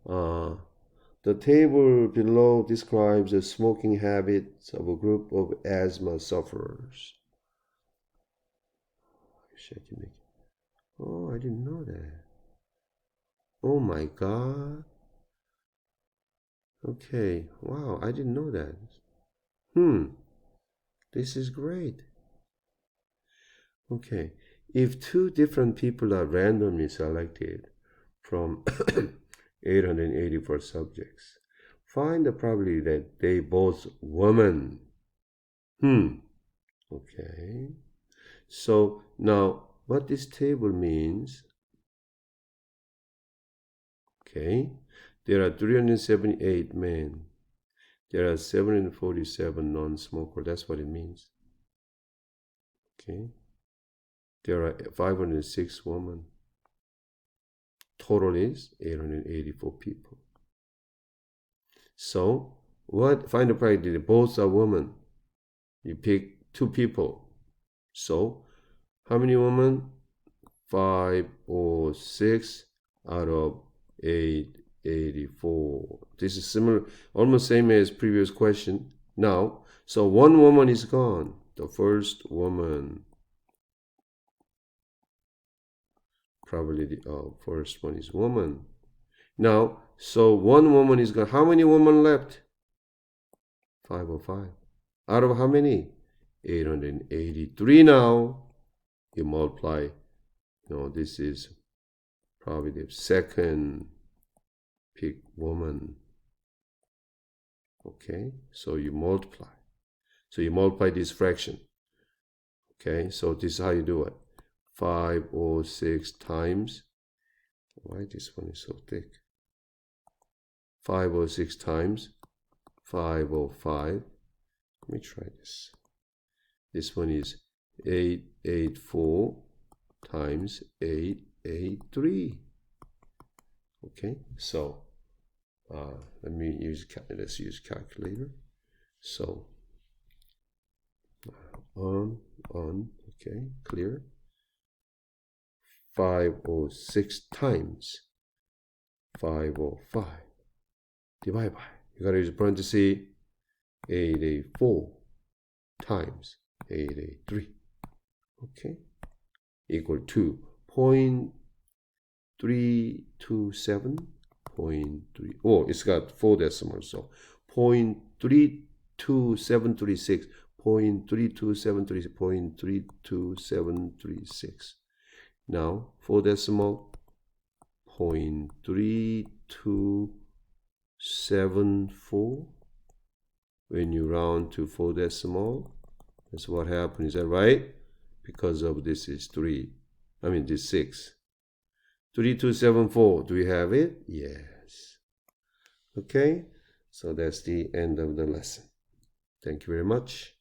the table below describes the smoking habits of a group of asthma sufferers. Oh, I didn't know that. Oh my God. Okay. Wow, I didn't know that. This is great. Okay. If two different people are randomly selected from 884 subjects, find the probability that they both women. Okay. So now what this table means, okay, there are 378 men. There are 747 non-smokers. That's what it means. Okay. There are 506 women. Total is 884 people. So find the probability that both are women. You pick two people. So how many women? 506 out of 884. This is similar, almost same as previous question. Now, so one woman is gone. The first woman. Probably the first one is woman. Now, so one woman is gone. How many women left? 505. Out of how many? 883 now. You multiply. This is probably the second pick woman. Okay, so you multiply. So you multiply this fraction. Okay, so this is how you do it. 506 times. Why this one is so thick? 506 times 505. Let me try this. This one is 884 times 883. Okay, so let's use calculator. So okay, clear. 506 times 505 divide by, you gotta use parenthesis, 884 times 883. Okay, equal to 0.327.3. Oh, it's got 4 decimals, so 0.32736, 0.32736, 0.32736. Now 4 decimal, 0.3274. When you round to 4 decimal, that's what happens. Is that right? Because of this is 3. I mean this 6. 3274, do we have it? Yes. Okay, so that's the end of the lesson. Thank you very much.